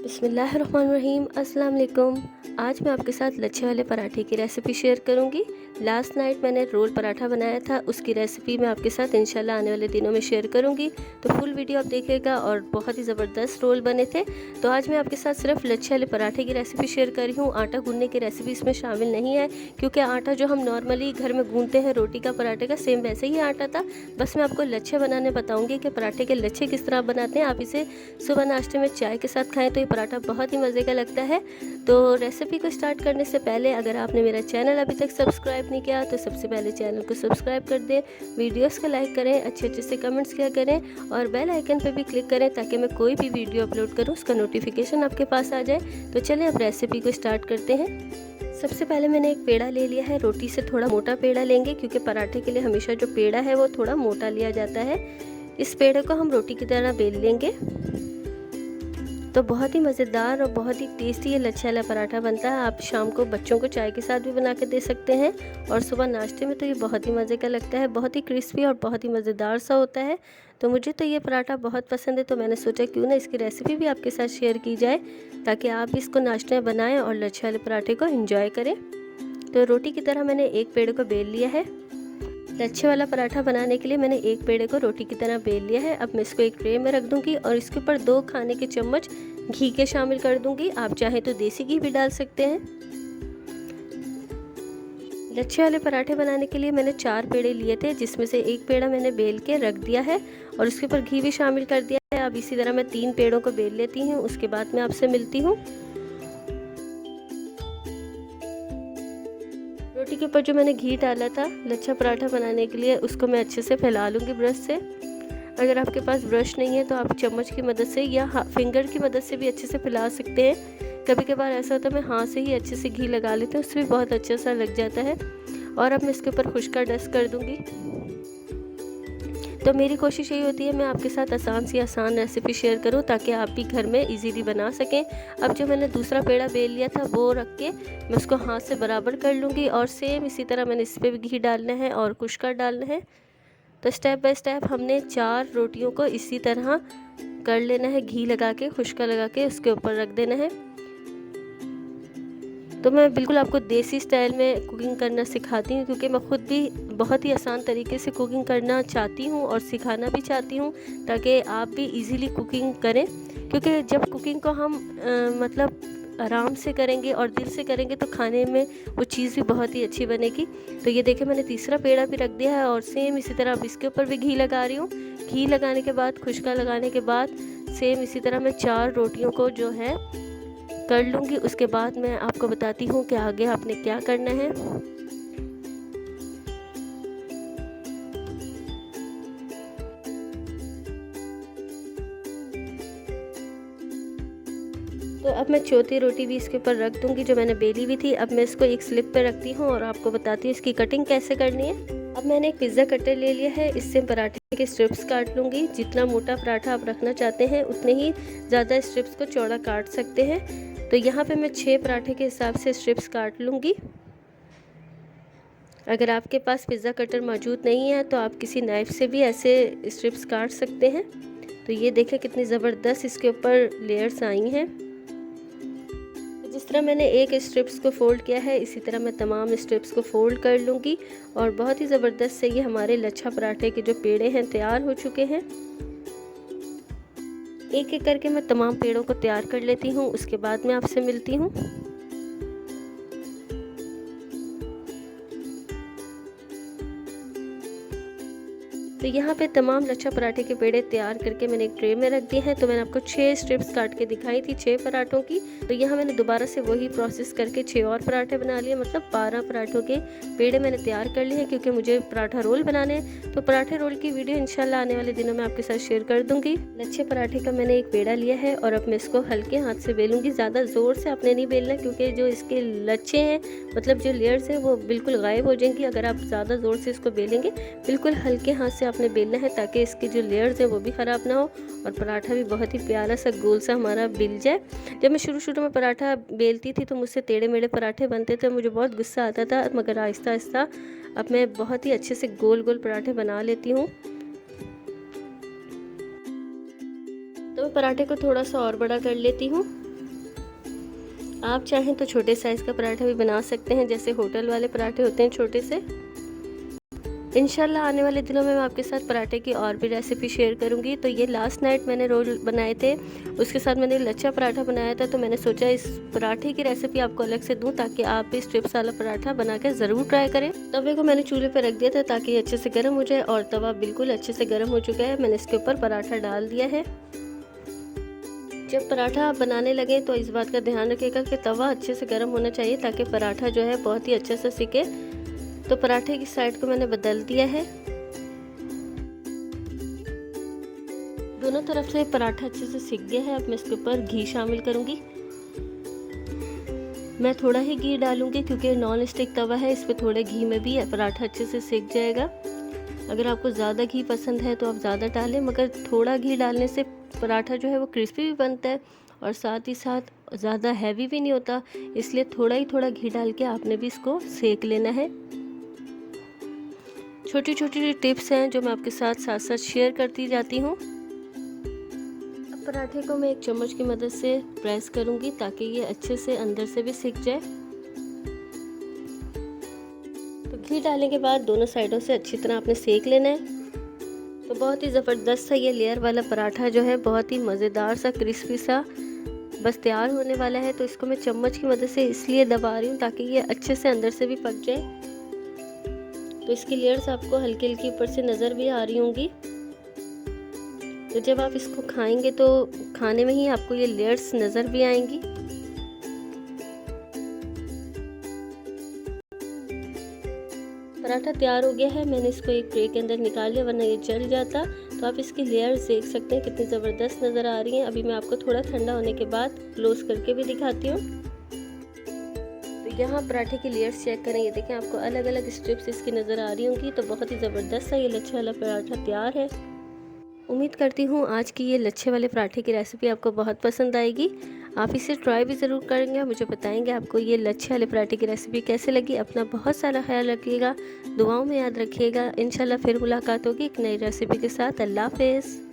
बिस्मिल्लाहिर्रहमानिर्रहीम। अस्सलाम वालेकुम। आज मैं आपके साथ लच्छे वाले पराठे की रेसिपी शेयर करूंगी। लास्ट नाइट मैंने रोल पराठा बनाया था, उसकी रेसिपी मैं आपके साथ इंशाल्लाह आने वाले दिनों में शेयर करूंगी, तो फुल वीडियो आप देखिएगा। और बहुत ही ज़बरदस्त रोल बने थे। तो आज मैं आपके साथ सिर्फ लच्छे वाले पराठे की रेसिपी शेयर कर रही हूँ। आटा गूंदने की रेसिपी इसमें शामिल नहीं है, क्योंकि आटा जो हम नॉर्मली घर में गूंदते हैं रोटी का पराठे का, सेम वैसे ही आटा था। बस मैं आपको लच्छे बनाने बताऊँगी कि पराठे के लच्छे किस तरह बनाते हैं। आप इसे सुबह नाश्ते में चाय के साथ खाएँ तो ये पराठा बहुत ही मज़े का लगता है। तो रेसिपी को स्टार्ट करने से पहले अगर आपने मेरा चैनल अभी तक सब्सक्राइब नहीं किया तो सबसे पहले चैनल को सब्सक्राइब कर दें, वीडियोस को लाइक करें, अच्छे अच्छे से कमेंट्स किया करें और बेल आइकन पर भी क्लिक करें ताकि मैं कोई भी वीडियो अपलोड करूं उसका नोटिफिकेशन आपके पास आ जाए। तो चलें अब रेसिपी को स्टार्ट करते हैं। सबसे पहले मैंने एक पेड़ा ले लिया है। रोटी से थोड़ा मोटा पेड़ा लेंगे, क्योंकि पराठे के लिए हमेशा जो पेड़ा है वो थोड़ा मोटा लिया जाता है। इस पेड़े को हम रोटी की तरह बेल लेंगे। तो बहुत ही मज़ेदार और बहुत ही टेस्टी ये लच्छा वाला पराठा बनता है। आप शाम को बच्चों को चाय के साथ भी बना के दे सकते हैं और सुबह नाश्ते में तो ये बहुत ही मज़े का लगता है। बहुत ही क्रिस्पी और बहुत ही मज़ेदार सा होता है। तो मुझे तो ये पराठा बहुत पसंद है, तो मैंने सोचा क्यों ना इसकी रेसिपी भी आपके साथ शेयर की जाए, ताकि आप भी इसको नाश्ते में बनाएँ और लच्छे वाले पराठे को एंजॉय करें। तो रोटी की तरह मैंने एक पेड़े को बेल लिया है। लच्छे वाला पराठा बनाने के लिए मैंने एक पेड़े को रोटी की तरह बेल लिया है। अब मैं इसको एक ट्रे में रख दूंगी और इसके ऊपर 2 खाने के चम्मच घी के शामिल कर दूंगी। आप चाहें तो देसी घी भी डाल सकते हैं। लच्छे वाले पराठे बनाने के लिए मैंने 4 पेड़े लिए थे, जिसमें से एक पेड़ा मैंने बेल के रख दिया है और उसके ऊपर घी भी शामिल कर दिया है। अब इसी तरह मैं 3 पेड़ों को बेल लेती हूँ, उसके बाद मैं आपसे मिलती हूँ। रोटी के ऊपर जो मैंने घी डाला था लच्छा पराठा बनाने के लिए, उसको मैं अच्छे से फैला लूँगी ब्रश से। अगर आपके पास ब्रश नहीं है तो आप चम्मच की मदद से या फिंगर की मदद से भी अच्छे से फैला सकते हैं। कभी कभार ऐसा होता है मैं हाथ से ही अच्छे से घी लगा लेती हूँ, उससे भी बहुत अच्छा सा लग जाता है। और अब मैं इसके ऊपर खुश्का डस्ट कर दूँगी। तो मेरी कोशिश यही होती है मैं आपके साथ आसान सी आसान रेसिपी शेयर करूं, ताकि आप भी घर में इजीली बना सकें। अब जो मैंने दूसरा पेड़ा बेल लिया था वो रख के मैं उसको हाथ से बराबर कर लूँगी और सेम इसी तरह मैंने इस पर भी घी डालना है और खुश्का डालना है। तो स्टेप बाय स्टेप हमने 4 रोटियों को इसी तरह कर लेना है, घी लगा के खुश्का लगा के उसके ऊपर रख देना है। तो मैं बिल्कुल आपको देसी स्टाइल में कुकिंग करना सिखाती हूँ, क्योंकि मैं खुद भी बहुत ही आसान तरीके से कुकिंग करना चाहती हूँ और सिखाना भी चाहती हूँ, ताकि आप भी इजीली कुकिंग करें। क्योंकि जब कुकिंग को हम मतलब आराम से करेंगे और दिल से करेंगे तो खाने में वो चीज़ भी बहुत ही अच्छी बनेगी। तो ये देखिए मैंने तीसरा पेड़ा भी रख दिया है और सेम इसी तरह अब इसके ऊपर भी घी लगा रही हूँ। घी लगाने के बाद खुश्का लगाने के बाद सेम इसी तरह मैं 4 रोटियों को जो है कर लूँगी। उसके बाद मैं आपको बताती हूँ कि आगे आपने क्या करना है। तो अब मैं चौथी रोटी भी इसके ऊपर रख दूँगी जो मैंने बेली हुई थी। अब मैं इसको एक स्लिप पे रखती हूँ और आपको बताती हूँ इसकी कटिंग कैसे करनी है। अब मैंने एक पिज़्ज़ा कटर ले लिया है, इससे पराठे के स्ट्रिप्स काट लूँगी। जितना मोटा पराठा आप रखना चाहते हैं उतने ही ज़्यादा स्ट्रिप्स को चौड़ा काट सकते हैं। तो यहाँ पे मैं 6 पराठे के हिसाब से स्ट्रिप्स काट लूँगी। अगर आपके पास पिज़्ज़ा कटर मौजूद नहीं है तो आप किसी नाइफ़ से भी ऐसे स्ट्रिप्स काट सकते हैं। तो ये देखें कितनी ज़बरदस्त इसके ऊपर लेयर्स आई हैं। जिस तरह मैंने एक स्ट्रिप्स को फोल्ड किया है इसी तरह मैं तमाम स्ट्रिप्स को फोल्ड कर लूँगी और बहुत ही ज़बरदस्त से ये हमारे लच्छा पराठे के जो पेड़े हैं तैयार हो चुके हैं। एक एक करके मैं तमाम पेड़ों को तैयार कर लेती हूँ, उसके बाद मैं आपसे मिलती हूँ। तो यहाँ पे तमाम लच्छा पराठे के पेड़े तैयार करके मैंने एक ट्रे में रख दिए हैं। तो मैंने आपको 6 स्ट्रिप्स काट के दिखाई थी 6 पराठों की। तो यहाँ मैंने दोबारा से वही प्रोसेस करके 6 और पराठे बना लिए, मतलब 12 पराठों के पेड़े मैंने तैयार कर लिए हैं, क्योंकि मुझे पराठा रोल बनाने हैं। तो पराठे रोल की वीडियो इंशाल्लाह आने वाले दिनों में आपके साथ शेयर कर दूँगी। लच्छे पराठे का मैंने एक पेड़ा लिया है और अब मैं इसको हल्के हाथ से बेलूँगी। ज़्यादा ज़ोर से आपने नहीं बेलना, क्योंकि जो इसके लच्छे हैं मतलब जो लेयर्स हैं वो बिल्कुल गायब हो जाएंगी अगर आप ज़्यादा ज़ोर से इसको बेलेंगे। बिल्कुल हल्के हाथ से आपने बेलना है ताकि इसकी जो लेयर्स हैं वो भी ख़राब ना हो और पराठा भी बहुत ही प्यारा सा गोल सा हमारा बिल जाए। जब मैं शुरू में पराठा बेलती थी तो मुझसे टेढ़े मेढ़े पराठे बनते थे, मुझे बहुत गुस्सा आता था, मगर आहिस्ता आहिस्ता अब मैं बहुत ही अच्छे से गोल गोल पराठे बना लेती हूँ। तो मैं पराठे को थोड़ा सा और बड़ा कर लेती हूँ। आप चाहें तो छोटे साइज़ का पराठा भी बना सकते हैं, जैसे होटल वाले पराठे होते हैं छोटे से। इंशाल्लाह आने वाले दिनों में मैं आपके साथ पराठे की और भी रेसिपी शेयर करूंगी। तो ये लास्ट नाइट मैंने रोल बनाए थे, उसके साथ मैंने लच्छा पराठा बनाया था, तो मैंने सोचा इस पराठे की रेसिपी आपको अलग से दूं ताकि आप भी स्ट्रिप्स वाला पराठा बना के ज़रूर ट्राई करें। तवे को मैंने चूल्हे पर रख दिया था ताकि ये अच्छे से गर्म हो जाए, और तवा बिल्कुल अच्छे से गर्म हो चुका है। मैंने इसके ऊपर पराठा डाल दिया है। जब पराठा आप बनाने लगे तो इस बात का ध्यान रखिएगा कि तवा अच्छे से गर्म होना चाहिए ताकि पराठा जो है बहुत ही अच्छे से सिके। तो पराठे की साइड को मैंने बदल दिया है। दोनों तरफ से पराठा अच्छे से सिक गया है। अब मैं इसके ऊपर घी शामिल करूंगी। मैं थोड़ा ही घी डालूंगी क्योंकि नॉन स्टिक तवा है, इस पर थोड़े घी में भी पराठा अच्छे से सिक जाएगा। अगर आपको ज़्यादा घी पसंद है तो आप ज़्यादा डालें, मगर थोड़ा घी डालने से पराठा जो है वो क्रिस्पी भी बनता है और साथ ही साथ ज़्यादा हैवी भी नहीं होता। इसलिए थोड़ा घी डाल के आपने भी इसको सेक लेना है। छोटी छोटी टिप्स हैं जो मैं आपके साथ साथ शेयर करती जाती हूँ। अब पराठे को मैं एक चम्मच की मदद से प्रेस करूँगी ताकि ये अच्छे से अंदर से भी सिक जाए। तो घी डालने के बाद दोनों साइडों से अच्छी तरह आपने सेक लेना है। तो बहुत ही ज़बरदस्त सा ये लेयर वाला पराठा जो है बहुत ही मज़ेदार सा क्रिस्पी सा बस तैयार होने वाला है। तो इसको मैं चम्मच की मदद से इसलिए दबा रही हूँ ताकि ये अच्छे से अंदर से भी पक जाए। तो इसकी लेयर्स आपको हल्की हल्की ऊपर से नज़र भी आ रही होंगी। तो जब आप इसको खाएंगे तो खाने में ही आपको ये लेयर्स नज़र भी आएंगी। पराठा तैयार हो गया है। मैंने इसको एक ट्रे के अंदर निकाल लिया वरना ये जल जाता। तो आप इसकी लेयर्स देख सकते हैं कितनी ज़बरदस्त नज़र आ रही हैं। अभी मैं आपको थोड़ा ठंडा होने के बाद क्लोज करके भी दिखाती हूँ। तो यहाँ पराठे की लेयर्स चेक करें, ये देखें आपको अलग अलग स्ट्रिप्स इसकी नज़र आ रही होंगी। तो बहुत ही ज़बरदस्त सा ये लच्छे वाला पराठा तैयार है। उम्मीद करती हूँ आज की ये लच्छे वाले पराठे की रेसिपी आपको बहुत पसंद आएगी। आप इसे ट्राई भी ज़रूर करेंगे, मुझे बताएंगे आपको ये लच्छे वाले पराठे की रेसिपी कैसे लगी। अपना बहुत सारा ख्याल रखिएगा, दुआओं में याद रखिएगा। इंशाल्लाह फिर मुलाकात होगी एक नई रेसिपी के साथ। अल्लाह हाफ़िज़।